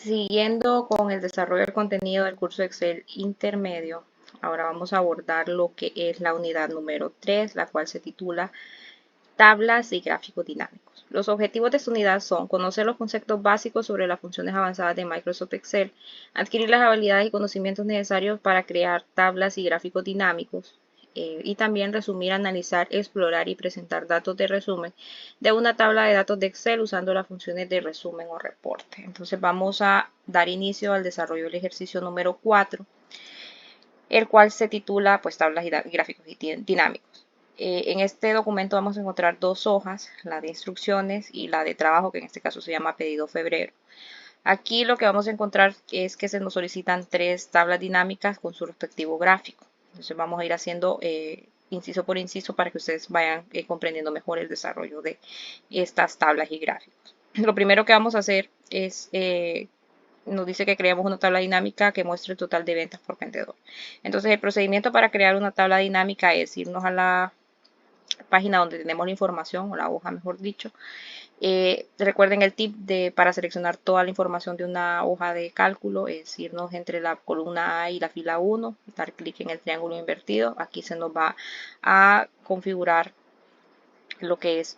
Siguiendo con el desarrollo del contenido del curso Excel intermedio, ahora vamos a abordar lo que es la unidad número 3, la cual se titula Tablas y gráficos dinámicos. Los objetivos de esta unidad son conocer los conceptos básicos sobre las funciones avanzadas de Microsoft Excel, adquirir las habilidades y conocimientos necesarios para crear tablas y gráficos dinámicos, y también resumir, analizar, explorar y presentar datos de resumen de una tabla de datos de Excel usando las funciones de resumen o reporte. Entonces vamos a dar inicio al desarrollo del ejercicio número 4, el cual se titula pues tablas y gráficos dinámicos. En este documento vamos a encontrar dos hojas, la de instrucciones y la de trabajo, que en este caso se llama pedido febrero. Aquí lo que vamos a encontrar es que se nos solicitan tres tablas dinámicas con su respectivo gráfico. Entonces vamos a ir haciendo inciso por inciso para que ustedes vayan comprendiendo mejor el desarrollo de estas tablas y gráficos. Lo primero que vamos a hacer es, nos dice que creamos una tabla dinámica que muestre el total de ventas por vendedor. Entonces el procedimiento para crear una tabla dinámica es irnos a la página donde tenemos la información, o la hoja mejor dicho. Recuerden el tip para seleccionar toda la información de una hoja de cálculo es irnos entre la columna A y la fila 1, dar clic en el triángulo invertido. Aquí se nos va a configurar lo que es se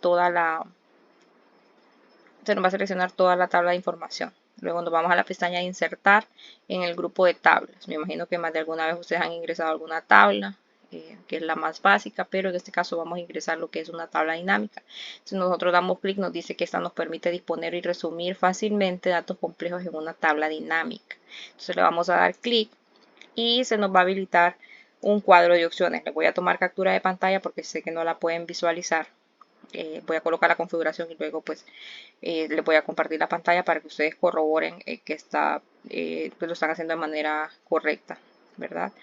nos va a seleccionar toda la tabla de información. Luego nos vamos a la pestaña de insertar en el grupo de tablas. Me imagino que más de alguna vez ustedes han ingresado alguna tabla, que es la más básica, pero en este caso vamos a ingresar lo que es una tabla dinámica. Si nosotros damos clic, nos dice que esta nos permite disponer y resumir fácilmente datos complejos en una tabla dinámica. Entonces le vamos a dar clic y se nos va a habilitar un cuadro de opciones. Les voy a tomar captura de pantalla porque sé que no la pueden visualizar. Voy a colocar la configuración y luego pues les voy a compartir la pantalla para que ustedes corroboren que pues lo están haciendo de manera correcta, ¿verdad?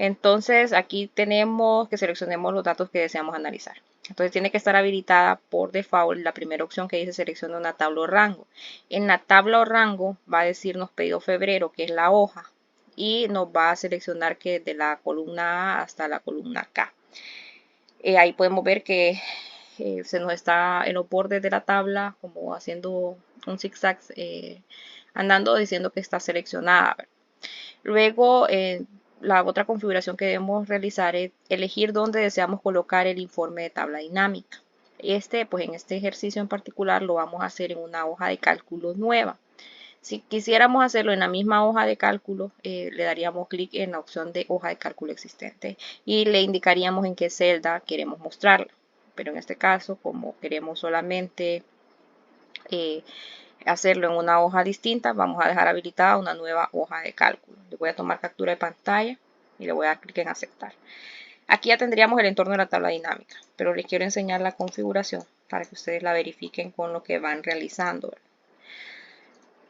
Entonces aquí tenemos que seleccionemos los datos que deseamos analizar. Entonces tiene que estar habilitada por default la primera opción que dice selecciona una tabla o rango. En la tabla o rango va a decirnos pedido febrero, que es la hoja, y nos va a seleccionar que de la columna A hasta la columna K. Ahí podemos ver que se nos está en los bordes de la tabla como haciendo un zigzag, andando diciendo que está seleccionada. Luego la otra configuración que debemos realizar es elegir dónde deseamos colocar el informe de tabla dinámica. Pues en este ejercicio en particular lo vamos a hacer en una hoja de cálculo nueva. Si quisiéramos hacerlo en la misma hoja de cálculo, le daríamos clic en la opción de hoja de cálculo existente y le indicaríamos en qué celda queremos mostrarla. Pero en este caso, como queremos solamente hacerlo en una hoja distinta, vamos a dejar habilitada una nueva hoja de cálculo. Le voy a tomar captura de pantalla y le voy a dar clic en aceptar. Aquí ya tendríamos el entorno de la tabla dinámica, pero les quiero enseñar la configuración para que ustedes la verifiquen con lo que van realizando.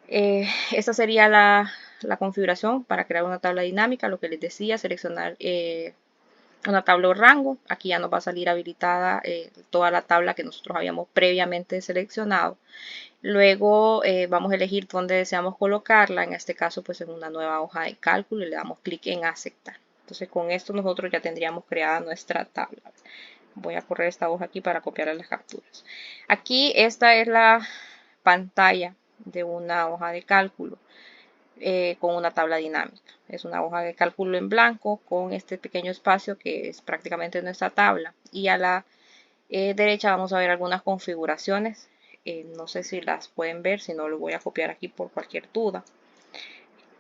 Esta sería la configuración para crear una tabla dinámica. Lo que les decía, seleccionar una tabla o rango. Aquí ya nos va a salir habilitada toda la tabla que nosotros habíamos previamente seleccionado. Luego vamos a elegir dónde deseamos colocarla. En este caso, pues en una nueva hoja de cálculo y le damos clic en aceptar. Entonces con esto nosotros ya tendríamos creada nuestra tabla. Voy a correr esta hoja aquí para copiar las capturas. Aquí esta es la pantalla de una hoja de cálculo con una tabla dinámica. Es una hoja de cálculo en blanco con este pequeño espacio que es prácticamente nuestra tabla. Y a la derecha vamos a ver algunas configuraciones. No sé si las pueden ver, si no lo voy a copiar aquí por cualquier duda.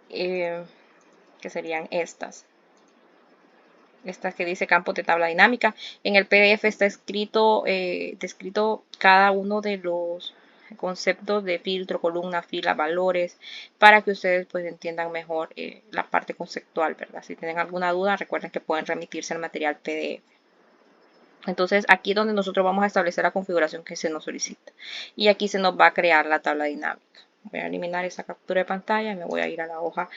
Que serían estas. Estas que dice campos de tabla dinámica. En el PDF está descrito cada uno de los conceptos de filtro, columna, fila, valores, para que ustedes pues entiendan mejor la parte conceptual, ¿verdad? Si tienen alguna duda, recuerden que pueden remitirse al material PDF. Entonces aquí es donde nosotros vamos a establecer la configuración que se nos solicita. Y aquí se nos va a crear la tabla dinámica. Voy a eliminar esa captura de pantalla y me voy a ir a la hoja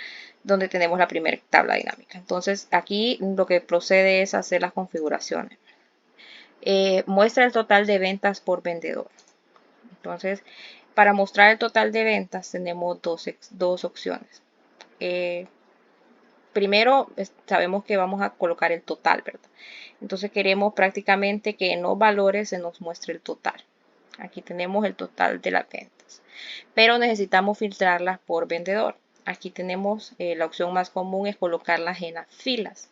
donde tenemos la primera tabla dinámica. Entonces aquí lo que procede es hacer las configuraciones. Muestra el total de ventas por vendedor. Entonces para mostrar el total de ventas tenemos dos opciones. Primero sabemos que vamos a colocar el total, ¿verdad? Entonces queremos prácticamente que en los valores se nos muestre el total. Aquí tenemos el total de las ventas. dinámicas, pero necesitamos filtrarlas por vendedor. Aquí tenemos la opción más común es colocarlas en las filas.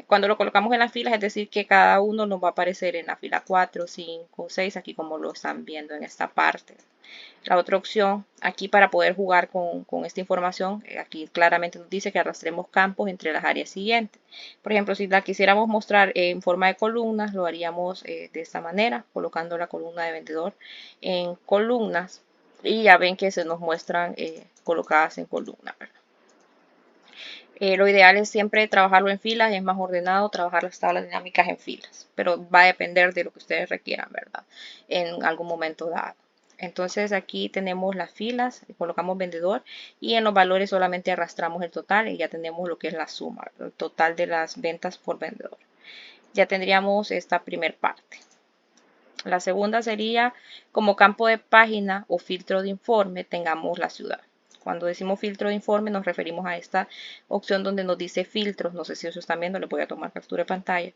Cuando lo colocamos en las filas, es decir, que cada uno nos va a aparecer en la fila 4, 5, 6, aquí como lo están viendo en esta parte. La otra opción, aquí para poder jugar con esta información, aquí claramente nos dice que arrastremos campos entre las áreas siguientes. Por ejemplo, si la quisiéramos mostrar en forma de columnas, lo haríamos de esta manera, colocando la columna de vendedor en columnas. Y ya ven que se nos muestran colocadas en columnas, ¿verdad? Lo ideal es siempre trabajarlo en filas, es más ordenado trabajar las tablas dinámicas en filas, pero va a depender de lo que ustedes requieran, ¿verdad? En algún momento dado. Entonces aquí tenemos las filas, colocamos vendedor y en los valores solamente arrastramos el total y ya tenemos lo que es la suma, el total de las ventas por vendedor. Ya tendríamos esta primer parte. La segunda sería como campo de página o filtro de informe tengamos la ciudad. Cuando decimos filtro de informe nos referimos a esta opción donde nos dice filtros. No sé si eso están viendo, les voy a tomar captura de pantalla.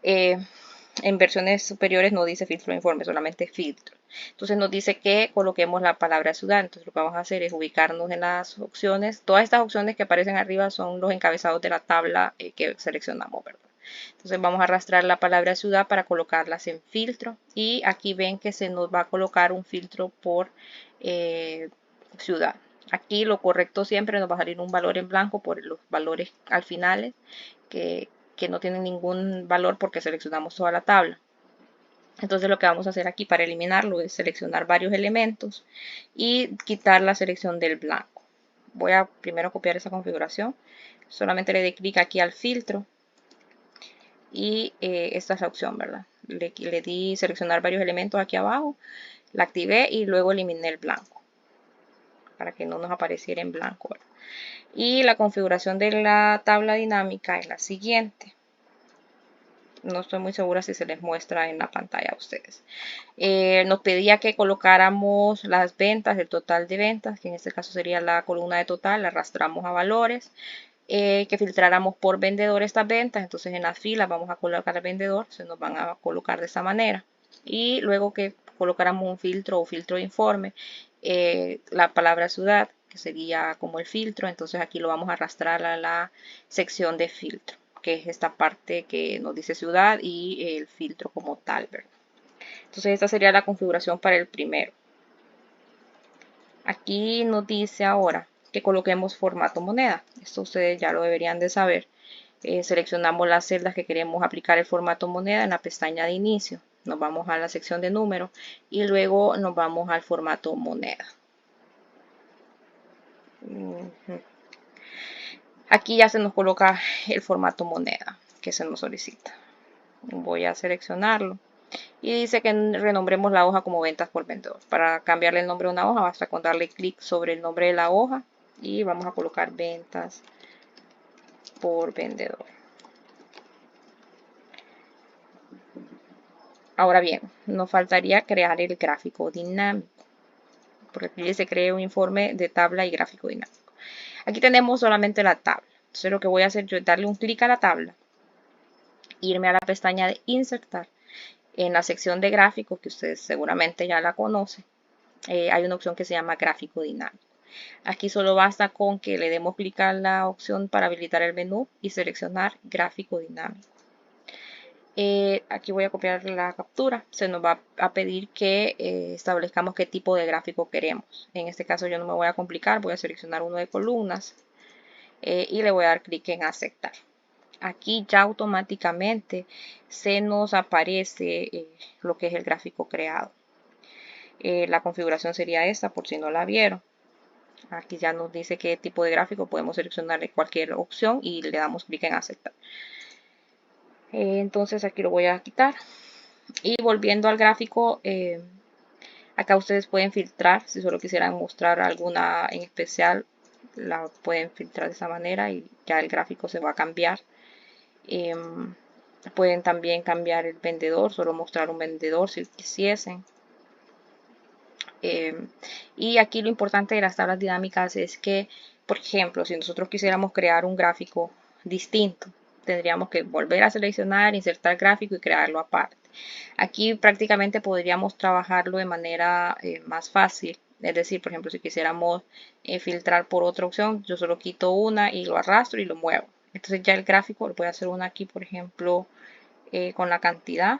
En versiones superiores no dice filtro de informe, solamente filtro. Entonces nos dice que coloquemos la palabra ciudad. Entonces lo que vamos a hacer es ubicarnos en las opciones. Todas estas opciones que aparecen arriba son los encabezados de la tabla que seleccionamos, ¿verdad? Entonces vamos a arrastrar la palabra ciudad para colocarlas en filtro. Y aquí ven que se nos va a colocar un filtro por ciudad. Aquí lo correcto siempre nos va a salir un valor en blanco por los valores al final que no tienen ningún valor porque seleccionamos toda la tabla. Entonces lo que vamos a hacer aquí para eliminarlo es seleccionar varios elementos y quitar la selección del blanco. Voy a primero copiar esa configuración. Solamente le doy clic aquí al filtro y esta es la opción, ¿verdad? Le di seleccionar varios elementos aquí abajo, la activé y luego eliminé el blanco para que no nos apareciera en blanco, ¿verdad? Y la configuración de la tabla dinámica es la siguiente. No estoy muy segura si se les muestra en la pantalla a ustedes. Nos pedía que colocáramos las ventas, el total de ventas, que en este caso sería la columna de total, la arrastramos a valores. Que filtráramos por vendedor estas ventas. Entonces en las filas vamos a colocar el vendedor, se nos van a colocar de esta manera. Y luego que colocáramos un filtro o filtro de informe, la palabra ciudad, que sería como el filtro, entonces aquí lo vamos a arrastrar a la sección de filtro, que es esta parte que nos dice ciudad y el filtro como tal, ¿verdad? Entonces esta sería la configuración para el primero. Aquí nos dice ahora que coloquemos formato moneda. Esto ustedes ya lo deberían de saber. Seleccionamos las celdas que queremos aplicar el formato moneda en la pestaña de inicio. Nos vamos a la sección de números y luego nos vamos al formato moneda. Aquí ya se nos coloca el formato moneda que se nos solicita. Voy a seleccionarlo. Y dice que renombremos la hoja como ventas por vendedor. Para cambiarle el nombre a una hoja basta con darle clic sobre el nombre de la hoja y vamos a colocar ventas por vendedor. Ahora bien, nos faltaría crear el gráfico dinámico, porque aquí se crea un informe de tabla y gráfico dinámico. Aquí tenemos solamente la tabla. Entonces lo que voy a hacer yo es darle un clic a la tabla, irme a la pestaña de insertar. En la sección de gráficos, que ustedes seguramente ya la conocen, hay una opción que se llama gráfico dinámico. Aquí solo basta con que le demos clic a la opción para habilitar el menú y seleccionar gráfico dinámico. Aquí voy a copiar la captura. Se nos va a pedir que establezcamos qué tipo de gráfico queremos. En este caso yo no me voy a complicar, voy a seleccionar uno de columnas y le voy a dar clic en aceptar. Aquí ya automáticamente se nos aparece lo que es el gráfico creado. La configuración sería esta por si no la vieron. Aquí ya nos dice qué tipo de gráfico, podemos seleccionarle cualquier opción y le damos clic en aceptar. Entonces aquí lo voy a quitar. Y volviendo al gráfico, acá ustedes pueden filtrar. Si solo quisieran mostrar alguna en especial, la pueden filtrar de esa manera y ya el gráfico se va a cambiar. Pueden también cambiar el vendedor, solo mostrar un vendedor si quisiesen. Y aquí lo importante de las tablas dinámicas es que, por ejemplo, si nosotros quisiéramos crear un gráfico distinto, tendríamos que volver a seleccionar, insertar gráfico y crearlo aparte. Aquí prácticamente podríamos trabajarlo de manera más fácil. Es decir, por ejemplo, si quisiéramos filtrar por otra opción, yo solo quito una y lo arrastro y lo muevo. Entonces ya el gráfico, voy a hacer una aquí, por ejemplo, con la cantidad.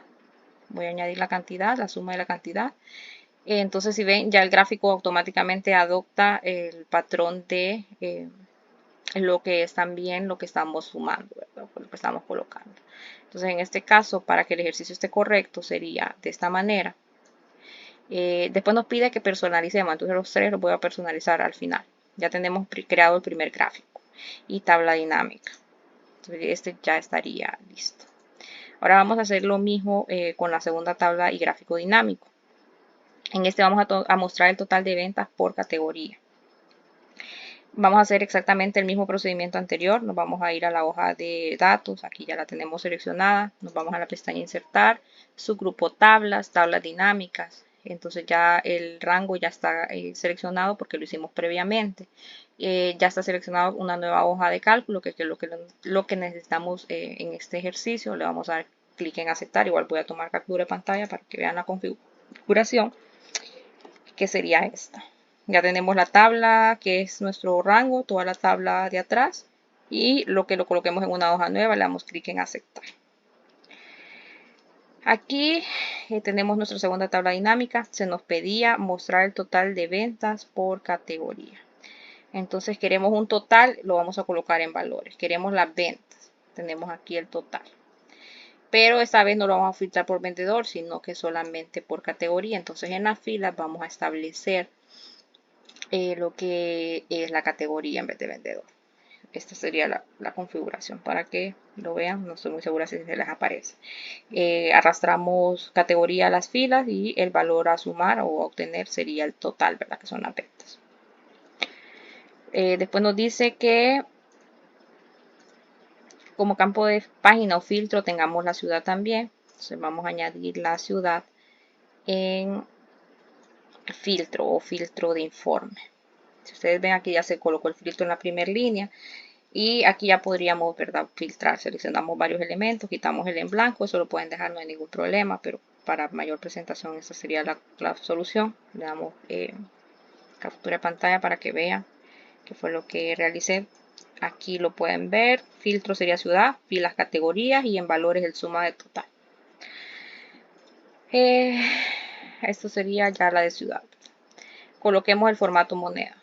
Voy a añadir la cantidad, la suma de la cantidad. Entonces, si ven, ya el gráfico automáticamente adopta el patrón de lo que es también lo que estamos sumando, ¿verdad? Lo que estamos colocando. Entonces, en este caso, para que el ejercicio esté correcto, sería de esta manera. Después nos pide que personalicemos, entonces los tres los voy a personalizar al final. Ya tenemos creado el primer gráfico y tabla dinámica. Entonces, este ya estaría listo. Ahora vamos a hacer lo mismo con la segunda tabla y gráfico dinámico. En este vamos a mostrar el total de ventas por categoría. Vamos a hacer exactamente el mismo procedimiento anterior. Nos vamos a ir a la hoja de datos. Aquí ya la tenemos seleccionada. Nos vamos a la pestaña insertar, subgrupo tablas, tablas dinámicas. Entonces ya el rango ya está seleccionado porque lo hicimos previamente. Ya está seleccionado una nueva hoja de cálculo, que es lo que necesitamos en este ejercicio. Le vamos a dar clic en aceptar. Igual voy a tomar captura de pantalla para que vean la configuración, que sería esta. Ya tenemos la tabla que es nuestro rango, toda la tabla de atrás, y lo que lo coloquemos en una hoja nueva, le damos clic en aceptar. Aquí tenemos nuestra segunda tabla dinámica. Se nos pedía mostrar el total de ventas por categoría. Entonces queremos un total, lo vamos a colocar en valores. Queremos las ventas. Tenemos aquí el total. Pero esta vez no lo vamos a filtrar por vendedor, sino que solamente por categoría. Entonces en las filas vamos a establecer lo que es la categoría en vez de vendedor. Esta sería la configuración para que lo vean. No estoy muy segura si se les aparece. Arrastramos categoría a las filas y el valor a sumar o a obtener sería el total, ¿verdad? Que son las ventas. Después nos dice que como campo de página o filtro tengamos la ciudad también. Entonces vamos a añadir la ciudad en filtro o filtro de informe. Si ustedes ven, aquí ya se colocó el filtro en la primera línea. Y aquí ya podríamos, ¿verdad?, filtrar. Seleccionamos varios elementos, quitamos el en blanco. Eso lo pueden dejar, no hay ningún problema. Pero para mayor presentación, esta sería la solución. Le damos captura de pantalla para que vean qué fue lo que realicé. Aquí lo pueden ver. Filtro sería ciudad, filas categorías y en valores el suma de total. Esto sería ya la de ciudad. Coloquemos el formato moneda,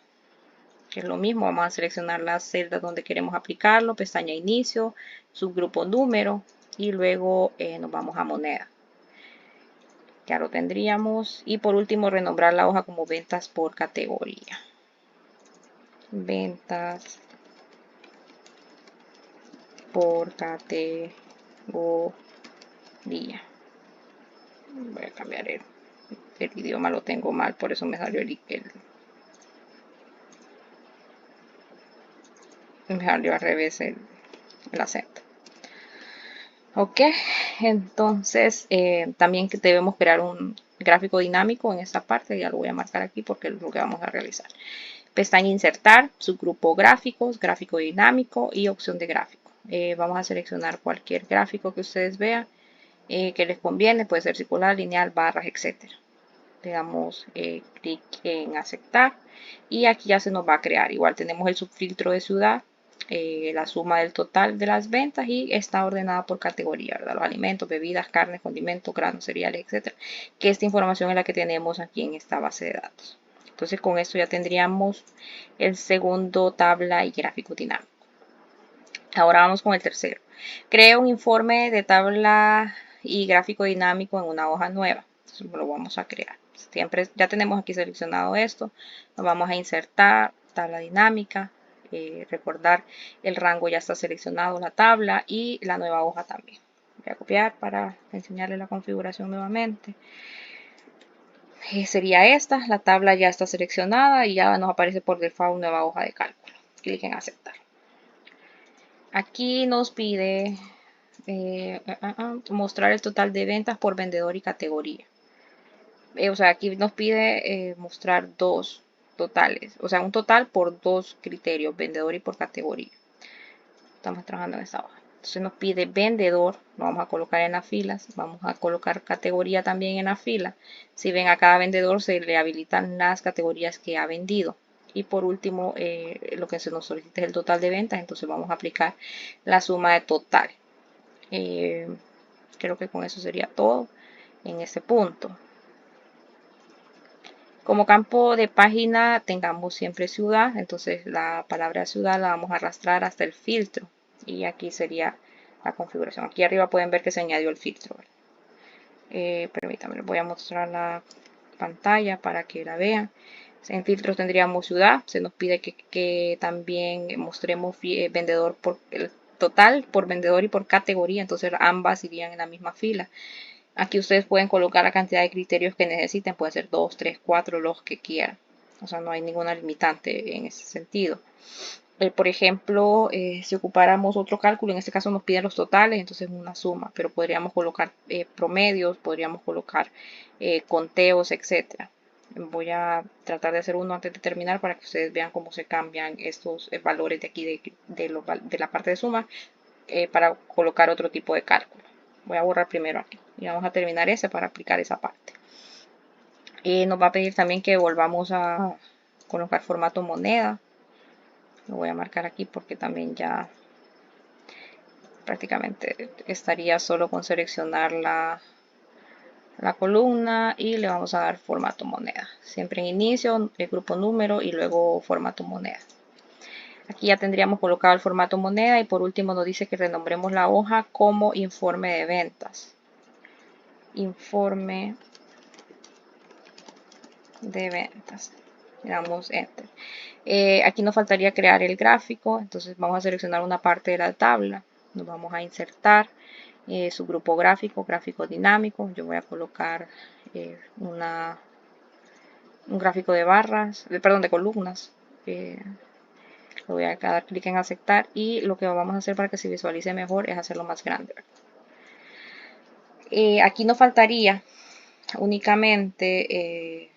que es lo mismo. Vamos a seleccionar las celdas donde queremos aplicarlo, pestaña inicio, subgrupo número y luego nos vamos a moneda. Ya lo tendríamos. Y por último, renombrar la hoja como ventas por categoría. Ventas por categoría. Voy a cambiar el idioma, lo tengo mal, por eso me salió me salió al revés el acento. Ok, entonces también que debemos crear un gráfico dinámico en esta parte. Ya lo voy a marcar aquí porque es lo que vamos a realizar. Pestaña insertar, subgrupo gráficos, gráfico dinámico y opción de gráfico. Vamos a seleccionar cualquier gráfico que ustedes vean que les conviene. Puede ser circular, lineal, barras, etc. Le damos clic en aceptar y aquí ya se nos va a crear. Igual tenemos el subfiltro de ciudad, la suma del total de las ventas y está ordenada por categoría, ¿verdad? Los alimentos, bebidas, carnes, condimentos, granos, cereales, etc. Que esta información es la que tenemos aquí en esta base de datos. Entonces con esto ya tendríamos el segundo tabla y gráfico dinámico. Ahora vamos con el tercero. Crea un informe de tabla y gráfico dinámico en una hoja nueva. Entonces lo vamos a crear. Siempre ya tenemos aquí seleccionado esto. Nos vamos a insertar tabla dinámica. Recordar el rango ya está seleccionado, la tabla y la nueva hoja también. Voy a copiar para enseñarles la configuración nuevamente. Sería esta, la tabla ya está seleccionada y ya nos aparece por default nueva hoja de cálculo. Clic en aceptar. Aquí nos pide mostrar el total de ventas por vendedor y categoría. O sea, aquí nos pide mostrar dos totales, o sea, un total por dos criterios, vendedor y por categoría. Estamos trabajando en esta hoja. Entonces nos pide vendedor, lo vamos a colocar en las filas, vamos a colocar categoría también en la fila. Si ven, a cada vendedor se le habilitan las categorías que ha vendido. Y por último, lo que se nos solicita es el total de ventas, entonces vamos a aplicar la suma de total. Creo que con eso sería todo en este punto. Como campo de página tengamos siempre ciudad, entonces la palabra ciudad la vamos a arrastrar hasta el filtro y aquí sería la configuración. Aquí arriba pueden ver que se añadió el filtro. Permítanme, les voy a mostrar la pantalla para que la vean. En filtros tendríamos ciudad, se nos pide que también mostremos vendedor por el total, por vendedor y por categoría, entonces ambas irían en la misma fila. Aquí ustedes pueden colocar la cantidad de criterios que necesiten, puede ser 2, 3, 4, los que quieran. O sea, no hay ninguna limitante en ese sentido. Por ejemplo, si ocupáramos otro cálculo, en este caso nos piden los totales, entonces una suma, pero podríamos colocar promedios, podríamos colocar conteos, etc. Voy a tratar de hacer uno antes de terminar para que ustedes vean cómo se cambian estos valores de aquí de la parte de suma para colocar otro tipo de cálculo. Voy a borrar primero aquí y vamos a terminar ese para aplicar esa parte. Nos va a pedir también que volvamos a colocar formato moneda. Lo voy a marcar aquí porque también ya prácticamente estaría solo con seleccionar la columna y le vamos a dar formato moneda. Siempre en inicio, el grupo número y luego formato moneda. Aquí ya tendríamos colocado el formato moneda y por último nos dice que renombremos la hoja como informe de ventas. Informe de ventas. Le damos enter. Aquí nos faltaría crear el gráfico, entonces vamos a seleccionar una parte de la tabla. Nos vamos a insertar su grupo gráfico, gráfico dinámico. Yo voy a colocar un gráfico de barras, perdón, de columnas. Le voy a dar clic en aceptar y lo que vamos a hacer para que se visualice mejor es hacerlo más grande. Aquí nos faltaría únicamente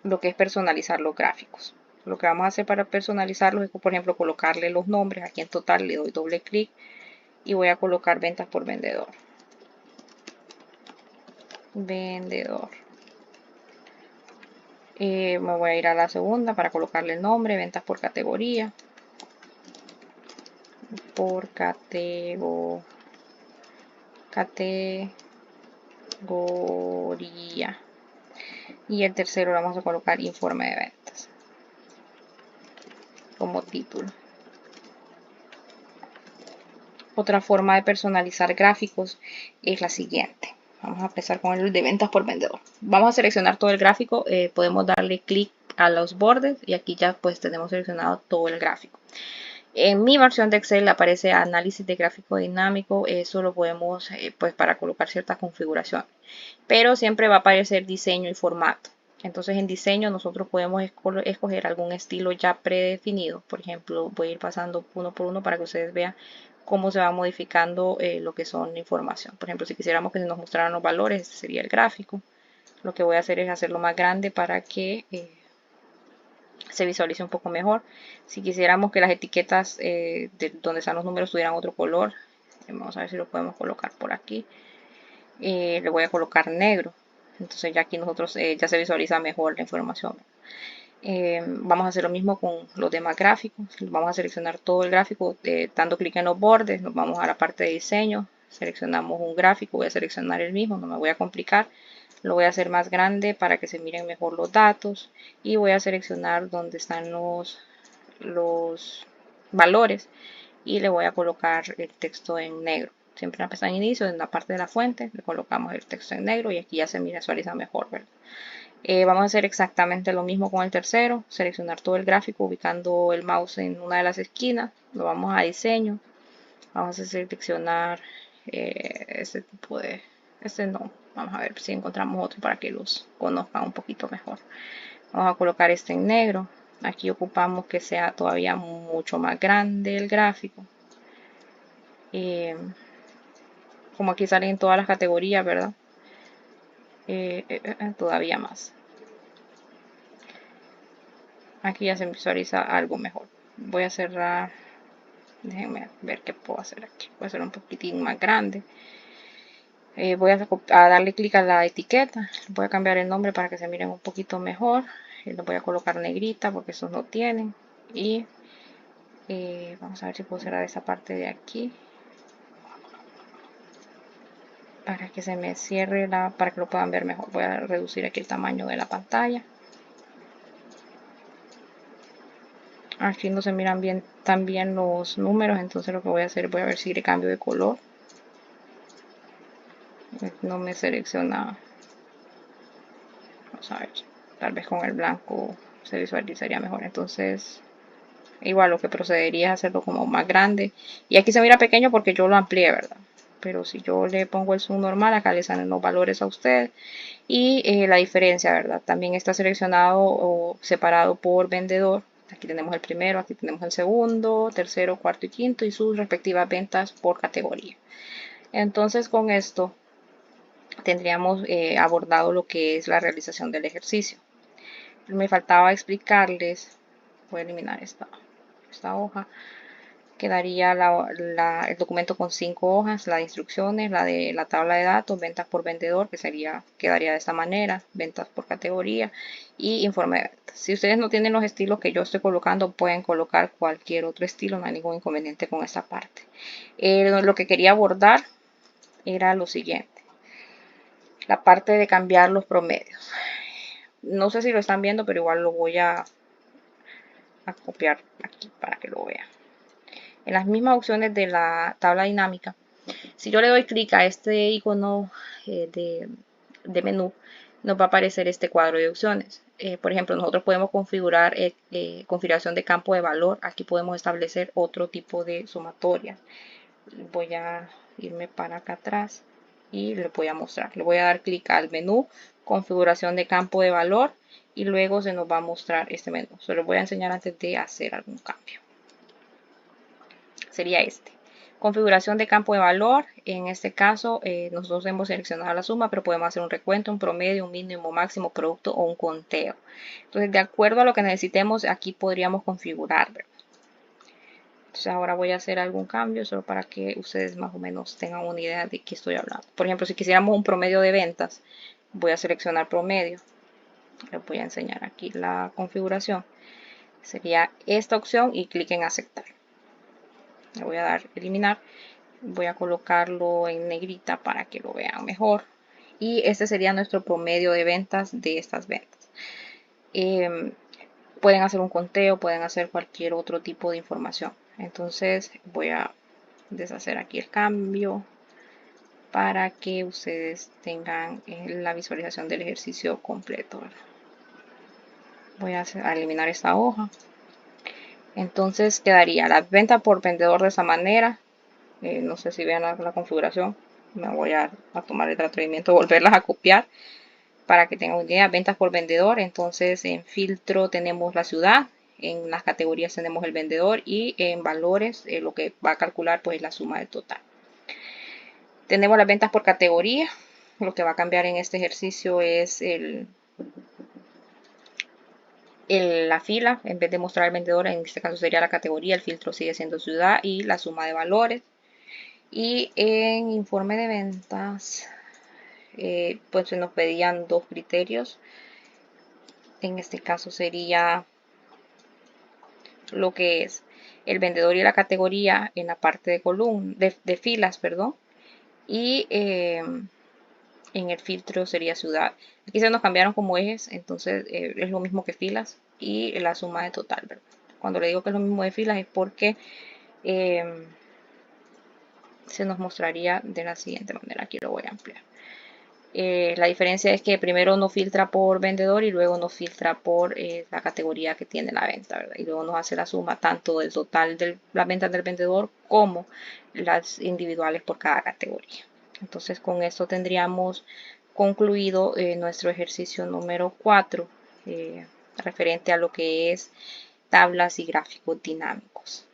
lo que es personalizar los gráficos. Lo que vamos a hacer para personalizarlos es, por ejemplo, colocarle los nombres. Aquí en total le doy doble clic y voy a colocar ventas por vendedor. Vendedor. Me voy a ir a la segunda para colocarle el nombre, ventas por categoría. Por categoría. Y el tercero vamos a colocar informe de ventas como título. Otra forma de personalizar gráficos es la siguiente. Vamos a empezar con el de ventas por vendedor. Vamos a seleccionar todo el gráfico. Podemos darle clic a los bordes y aquí ya pues tenemos seleccionado todo el gráfico. En mi versión de Excel aparece análisis de gráfico dinámico. Eso lo podemos pues para colocar cierta configuración. Pero siempre va a aparecer diseño y formato. Entonces en diseño nosotros podemos escoger algún estilo ya predefinido. Por ejemplo, voy a ir pasando uno por uno para que ustedes vean cómo se va modificando lo que son información. Por ejemplo, si quisiéramos que se nos mostraran los valores, este sería el gráfico. Lo que voy a hacer es hacerlo más grande para que se visualice un poco mejor. Si quisiéramos que las etiquetas de donde están los números tuvieran otro color, vamos a ver si lo podemos colocar por aquí. Le voy a colocar negro. Entonces ya aquí nosotros ya se visualiza mejor la información. Vamos a hacer lo mismo con los demás gráficos. Vamos a seleccionar todo el gráfico dando clic en los bordes. Nos vamos a la parte de diseño. Seleccionamos un gráfico. Voy a seleccionar el mismo. No me voy a complicar. Lo voy a hacer más grande para que se miren mejor los datos. Y voy a seleccionar donde están los valores. Y le voy a colocar el texto en negro. Siempre en la pestaña de inicio, en la parte de la fuente, le colocamos el texto en negro y aquí ya se visualiza mejor, ¿verdad? Vamos a hacer exactamente lo mismo con el tercero, seleccionar todo el gráfico ubicando el mouse en una de las esquinas, lo vamos a diseño, vamos a seleccionar este tipo de, no, vamos a ver si encontramos otro para que los conozcan un poquito mejor. Vamos a colocar este en negro, aquí ocupamos que sea todavía mucho más grande el gráfico. Como aquí salen todas las categorías, ¿verdad? Todavía más. Aquí ya se visualiza algo mejor. Voy a cerrar Déjenme ver qué puedo hacer aquí. Voy a hacer un poquitín más grande. Voy a darle clic a la etiqueta. Voy a cambiar el nombre para que se miren un poquito mejor. Le voy a colocar negrita porque esos no tienen. Y vamos a ver si puedo cerrar esa parte de aquí. Para que se me cierre para que lo puedan ver mejor. Voy a reducir aquí el tamaño de la pantalla. Aquí no se miran bien también los números, entonces lo que voy a hacer, voy a ver si le cambio de color. No me selecciona. Vamos a ver, tal vez con el blanco se visualizaría mejor. Entonces, igual lo que procedería es hacerlo como más grande. Y aquí se mira pequeño porque yo lo amplié, ¿verdad? Pero si yo le pongo el zoom normal, acá le salen los valores a usted. Y la diferencia, ¿verdad? También está seleccionado o separado por vendedor. Aquí tenemos el primero, aquí tenemos el segundo, tercero, cuarto y quinto y sus respectivas ventas por categoría. Entonces con esto tendríamos abordado lo que es la realización del ejercicio. Me faltaba explicarles, voy a eliminar esta hoja, quedaría el documento con 5 hojas, la de instrucciones, la de la tabla de datos, ventas por vendedor, que quedaría de esta manera, ventas por categoría y informe de ventas. Si ustedes no tienen los estilos que yo estoy colocando, pueden colocar cualquier otro estilo, no hay ningún inconveniente con esta parte. Lo que quería abordar era lo siguiente, la parte de cambiar los promedios. No sé si lo están viendo, pero igual lo voy a copiar aquí para que lo vean. En las mismas opciones de la tabla dinámica, si yo le doy clic a este icono de menú, nos va a aparecer este cuadro de opciones. Por ejemplo, nosotros podemos configurar configuración de campo de valor. Aquí podemos establecer otro tipo de sumatoria. Voy a irme para acá atrás y les voy a mostrar. Le voy a dar clic al menú, configuración de campo de valor y luego se nos va a mostrar este menú. Se los voy a enseñar antes de hacer algún cambio. Sería este. Configuración de campo de valor. En este caso, nosotros hemos seleccionado la suma, pero podemos hacer un recuento, un promedio, un mínimo, máximo, producto o un conteo. Entonces, de acuerdo a lo que necesitemos, aquí podríamos configurar. Entonces, ahora voy a hacer algún cambio solo para que ustedes más o menos tengan una idea de qué estoy hablando. Por ejemplo, si quisiéramos un promedio de ventas, voy a seleccionar promedio. Les voy a enseñar aquí la configuración. Sería esta opción y clic en aceptar. Le voy a dar eliminar. Voy a colocarlo en negrita para que lo vean mejor. Y este sería nuestro promedio de ventas de estas ventas. Pueden hacer un conteo, pueden hacer cualquier otro tipo de información. Entonces voy a deshacer aquí el cambio para que ustedes tengan la visualización del ejercicio completo. Voy a eliminar esta hoja. Entonces quedaría la venta por vendedor de esa manera. No sé si vean la configuración. Me voy a tomar el atrevimiento de volverlas a copiar para que tengan una idea. Ventas por vendedor. Entonces en filtro tenemos la ciudad. En las categorías tenemos el vendedor y en valores lo que va a calcular pues es la suma del total. Tenemos las ventas por categoría. Lo que va a cambiar en este ejercicio es la fila. En vez de mostrar el vendedor, en este caso sería la categoría. El filtro sigue siendo ciudad y la suma de valores. Y en informe de ventas, pues se nos pedían 2 criterios. En este caso sería lo que es el vendedor y la categoría en la parte de columna, de filas, perdón. Y en el filtro sería ciudad. Aquí se nos cambiaron como ejes, entonces es lo mismo que filas y la suma de total, ¿verdad? Cuando le digo que es lo mismo de filas es porque se nos mostraría de la siguiente manera. Aquí lo voy a ampliar. La diferencia es que primero nos filtra por vendedor y luego nos filtra por la categoría que tiene la venta, ¿verdad? Y luego nos hace la suma tanto del total de las ventas del vendedor como las individuales por cada categoría. Entonces con esto tendríamos concluido nuestro ejercicio número 4 referente a lo que es tablas y gráficos dinámicos.